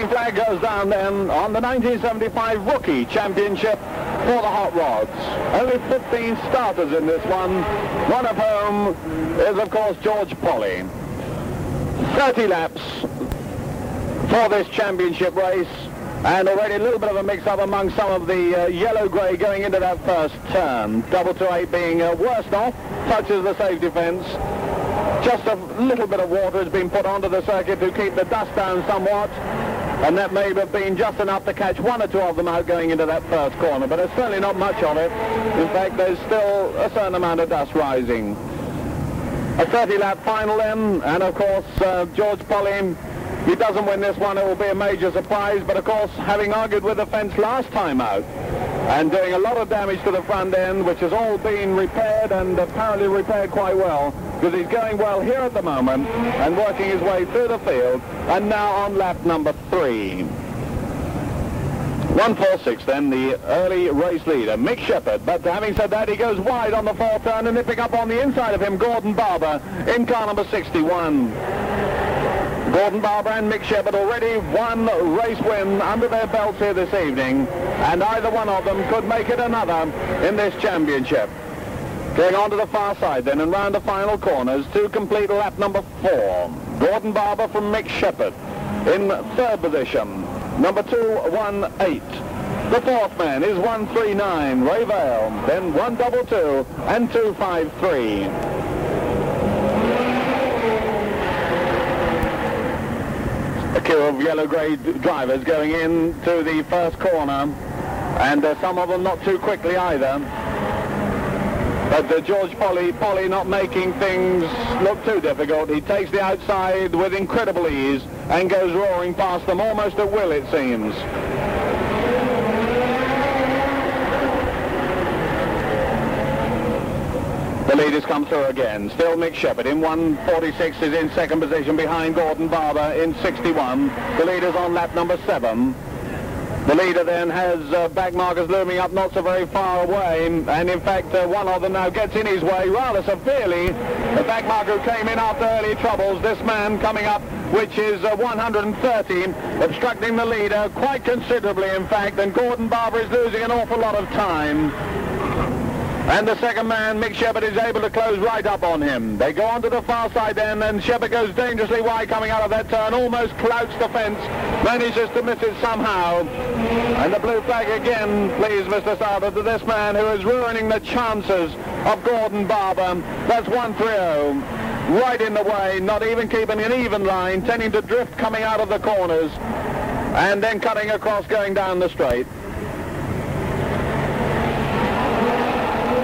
green flag goes down then on the 1975 Rookie Championship for the Hot Rods. Only 15 starters in this one of whom is, of course, George Polly. 30 laps for this championship race, and already a little bit of a mix-up among some of the yellow-grey going into that first turn. Double 2-8 being worst off, touches the safety fence. Just a little bit of water has been put onto the circuit to keep the dust down somewhat, and that may have been just enough to catch one or two of them out going into that first corner, but there's certainly not much of it. In fact, there's still a certain amount of dust rising. A 30-lap final then, and of course, George Polly, he doesn't win this one, it will be a major surprise, but of course, having argued with the fence last time out, and doing a lot of damage to the front end, which has all been repaired, and apparently repaired quite well, because he's going well here at the moment and working his way through the field, and now on lap number 3. 146 then, the early race leader, Mick Sheppard, but having said that, he goes wide on the fourth turn, and nipping up on the inside of him, Gordon Barber in car number 61. Gordon Barber and Mick Sheppard already one race win under their belts here this evening, and either one of them could make it another in this championship. Going on to the far side then and round the final corners to complete lap number 4. Gordon Barber from Mick Sheppard in third position, number 218. The fourth man is 139, Ray Vale, then 122 and 253. A queue of yellow-grey drivers going into the first corner, and some of them not too quickly either. But George Polly not making things look too difficult. He takes the outside with incredible ease and goes roaring past them almost at will, it seems. The leaders come through again. Still Mick Sheppard in 146 is in second position behind Gordon Barber in 61. The leader's on lap number 7. The leader then has back markers looming up not so very far away, and in fact one of them now gets in his way rather severely. The back marker who came in after early troubles, this man coming up, which is 130, obstructing the leader quite considerably in fact, and Gordon Barber is losing an awful lot of time. And the second man, Mick Sheppard, is able to close right up on him. They go on to the far side then, and Sheppard goes dangerously wide coming out of that turn, almost clouts the fence, manages to miss it somehow. And the blue flag again, please, Mr. Sauter, to this man who is ruining the chances of Gordon Barber. That's 130, right in the way, not even keeping an even line, tending to drift coming out of the corners, and then cutting across going down the straight.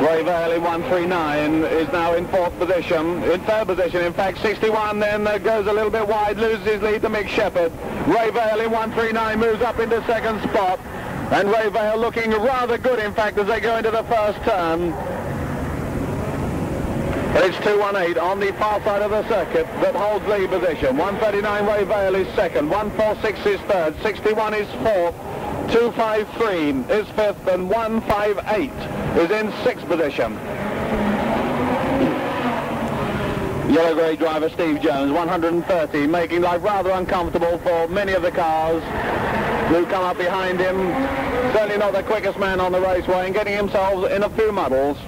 Ray Vale in 139 is now in fourth position, in third position. In fact, 61 then goes a little bit wide, loses his lead to Mick Sheppard. Ray Vale in 139 moves up into second spot, and Ray Vale looking rather good, in fact, as they go into the first turn. But it's 218 on the far side of the circuit that holds lead position. 139 Ray Vale is second, 146 is third, 61 is fourth, 253 is fifth, and 158 is in sixth position. Yellow-grey driver Steve Jones, 130, making life rather uncomfortable for many of the cars who come up behind him. Certainly not the quickest man on the raceway and getting himself in a few muddles.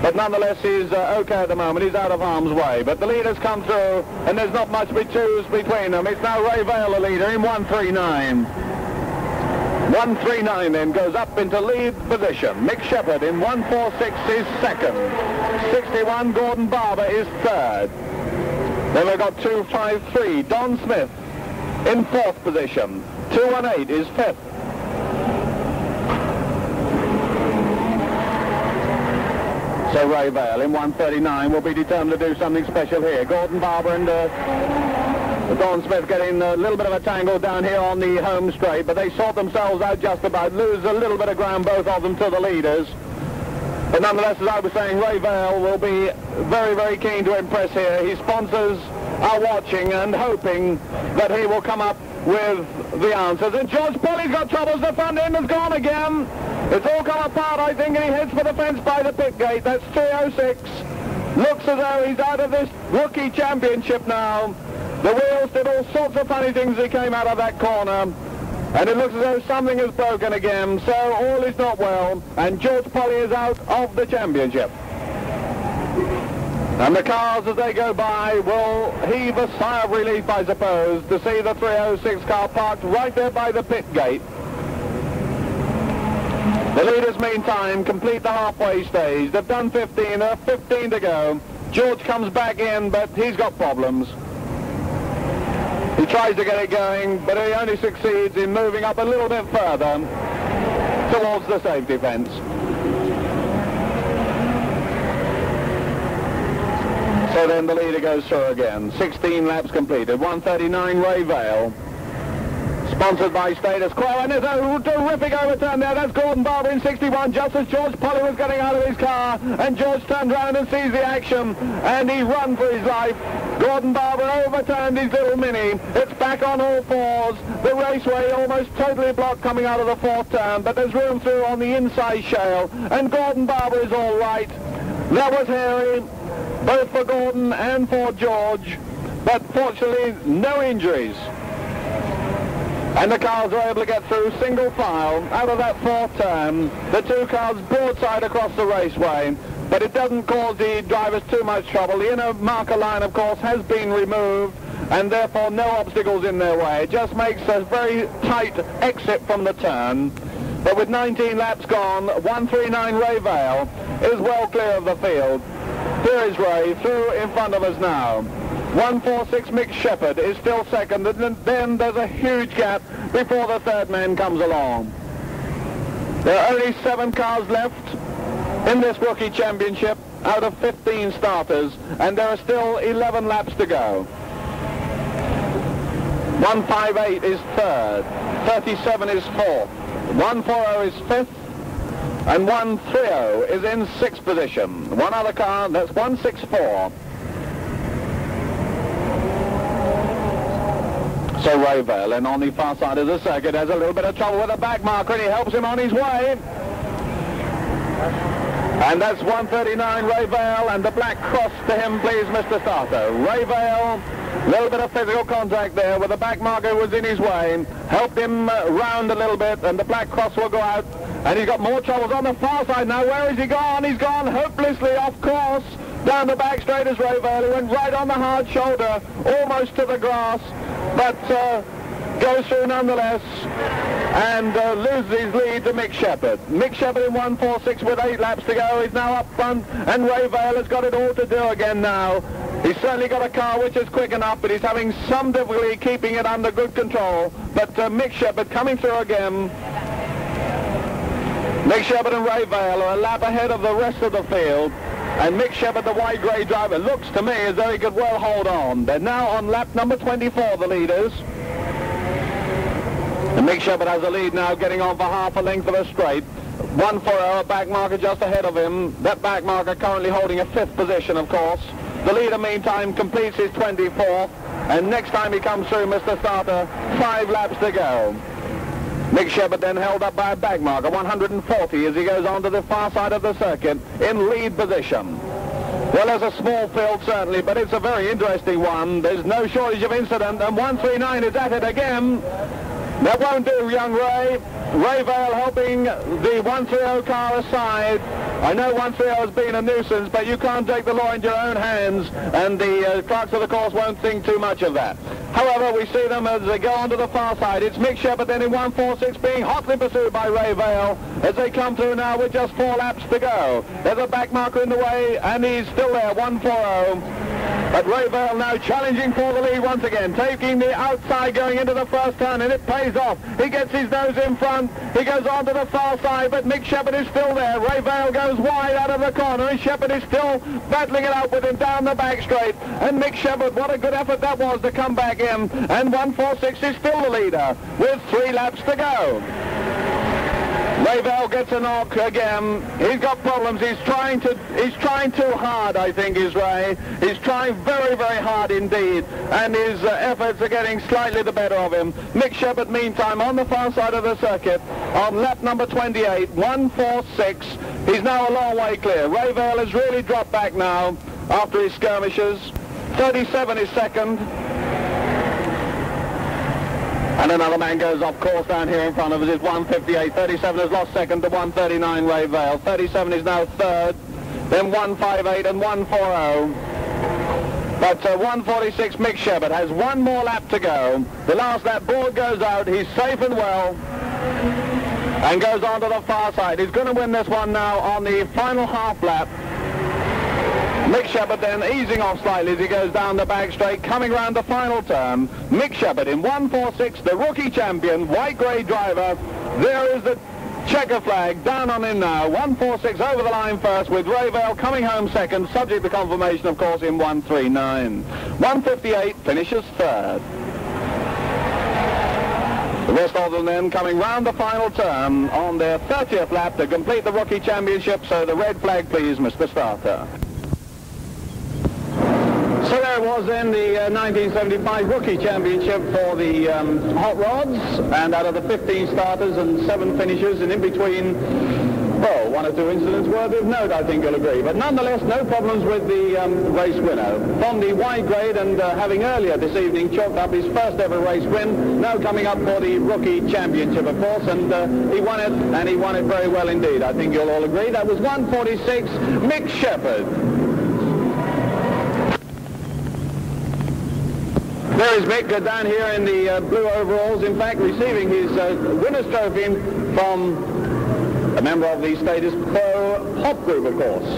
But nonetheless, he's okay at the moment. He's out of harm's way. But the leaders come through, and there's not much to choose between them. It's now Ray Vale, the leader, in 139. 139 then goes up into lead position. Mick Sheppard in 146 is second. 61 Gordon Barber is third. Then we've got 253 Don Smith in fourth position. 218 is fifth. So Ray Vale in 139 will be determined to do something special here. Gordon Barber and Don Smith getting a little bit of a tangle down here on the home straight, but they sort themselves out just about, lose a little bit of ground, both of them, to the leaders. But nonetheless, as I was saying, Ray Vale will be very, very keen to impress here. His sponsors are watching and hoping that he will come up with the answers. And George Polly's got troubles. The front end has gone again. It's all come apart, I think, and he heads for the fence by the pit gate. That's 306. Looks as though he's out of this rookie championship now. The wheels did all sorts of funny things as he came out of that corner. And it looks as though something is broken again, so all is not well, and George Polly is out of the championship. And the cars, as they go by, will heave a sigh of relief, I suppose, to see the 306 car parked right there by the pit gate. The leaders, meantime, complete the halfway stage. They've done 15, 15 to go. George comes back in, but he's got problems. He tries to get it going, but he only succeeds in moving up a little bit further towards the safety fence. So then the leader goes through again. 16 laps completed. 1:39 Ray Vale. Sponsored by Status Quo, and there's a terrific overturn there. That's Gordon Barber in 61, just as George Polly was getting out of his car, and George turned around and sees the action, and he run for his life. Gordon Barber overturned his little Mini. It's back on all fours. The raceway almost totally blocked coming out of the fourth turn, but there's room through on the inside shale, and Gordon Barber is all right. That was hairy, both for Gordon and for George, but fortunately no injuries. And the cars were able to get through single file out of that fourth turn. The two cars broadside across the raceway, but it doesn't cause the drivers too much trouble. The inner marker line, of course, has been removed, and therefore no obstacles in their way. It just makes a very tight exit from the turn. But with 19 laps gone, 1:39 Ray Vale is well clear of the field. Here is Ray through in front of us now. 146 Mick Shepherd is still second, and then there's a huge gap before the third man comes along. There are only 7 cars left in this rookie championship out of 15 starters, and there are still 11 laps to go. 158 is third, 37 is fourth, 140 is fifth, and 130 is in sixth position. One other car, that's 164. So Ray Vale, and on the far side of the circuit, has a little bit of trouble with the back marker, and he helps him on his way. And that's 139 Ray Vale, and the black cross to him, please, Mr. Starter. Ray Vale, a little bit of physical contact there with the back marker who was in his way, helped him round a little bit, and the black cross will go out. And he's got more troubles on the far side now. Where is he gone? He's gone hopelessly off course. Down the back straight is Ray Vale. He went right on the hard shoulder, almost to the grass, but goes through nonetheless, and loses his lead to Mick Shepherd. Mick Shepherd in 146 with 8 laps to go. He's now up front, and Ray Vale has got it all to do again now. He's certainly got a car which is quick enough, but he's having some difficulty keeping it under good control. But Mick Shepherd coming through again. Mick Shepherd and Ray Vale are a lap ahead of the rest of the field. And Mick Shepherd, the white grey driver, looks to me as though he could well hold on. They're now on lap number 24, the leaders. And Mick Shepherd has a lead now, getting on for half a length of a straight. 140, a back marker just ahead of him. That back marker currently holding a 5th position, of course. The leader, meantime, completes his 24th. And next time he comes through, Mr. Starter, 5 laps to go. Mick Shepherd then held up by a back marker, 140, as he goes on to the far side of the circuit in lead position. Well, there's a small field, certainly, but it's a very interesting one. There's no shortage of incident, and 139 is at it again. That won't do, young Ray. Ray Vale helping the 130 car aside. I know 130 has been a nuisance, but you can't take the law into your own hands, and the clerks of the course won't think too much of that. However, we see them as they go on to the far side. It's Mick Shepherd then in 146 being hotly pursued by Ray Vale as they come through now with just 4 laps to go. There's a back marker in the way, and he's still there, 140. But Ray Vale now challenging for the lead once again, taking the outside going into the first turn, and it pays off. He gets his nose in front. He goes on to the far side, but Mick Shepherd is still there. Ray Vale goes wide out of the corner, and Shepherd is still battling it out with him down the back straight. And Mick Shepherd, what a good effort that was to come back in. And 146 is still the leader with 3 laps to go. Ray Vale gets a knock again. He's got problems. He's trying too hard, I think, is Ray. He's trying very, very hard indeed, and his efforts are getting slightly the better of him. Mick Shepherd, meantime, on the far side of the circuit, on lap number 28, 146. He's now a long way clear. Ray Vale has really dropped back now after his skirmishes. 37 is second. And another man goes off course down here in front of us. It's 1:58. 37 has lost second to 1:39 Ray Vale. 37 is now third. Then 1:58 and 1:40. But 1:46 Mick Sheppard has one more lap to go. The last lap board goes out. He's safe and well and goes on to the far side. He's going to win this one now on the final half lap. Mick Sheppard then easing off slightly as he goes down the back straight, coming round the final turn. Mick Sheppard in 1:46, the rookie champion, white-grey driver. There is the checker flag down on him now. 1:46 over the line first, with Ray Vale coming home second, subject to confirmation, of course, in 1:39. 1:58 finishes third. The rest of them then coming round the final turn on their 30th lap to complete the rookie championship. So the red flag, please, Mr. Starter. So there it was then, the 1975 Rookie Championship for the Hot Rods, and out of the 15 starters and 7 finishers, and in between, well, 1 or 2 incidents worthy of note, I think you'll agree. But nonetheless, no problems with the race winner. From the wide grade, and having earlier this evening chalked up his first ever race win, now coming up for the Rookie Championship, of course, and he won it, and he won it very well indeed. I think you'll all agree. That was 1:46, Mick Sheppard. There is Mick down here in the blue overalls, in fact receiving his winner's trophy from a member of the Status Quo Hop Group, of course.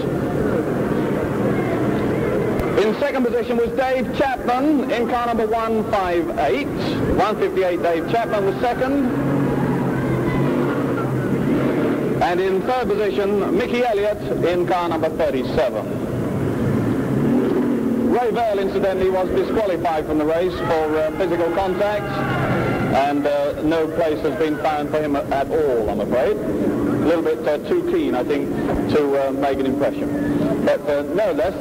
In second position was Dave Chapman in car number 158. 1:58 Dave Chapman was second. And in third position, Mickey Elliott in car number 37. Ray Vale, incidentally, was disqualified from the race for physical contact, and no place has been found for him at all, I'm afraid. A little bit too keen, I think, to make an impression. But no, that's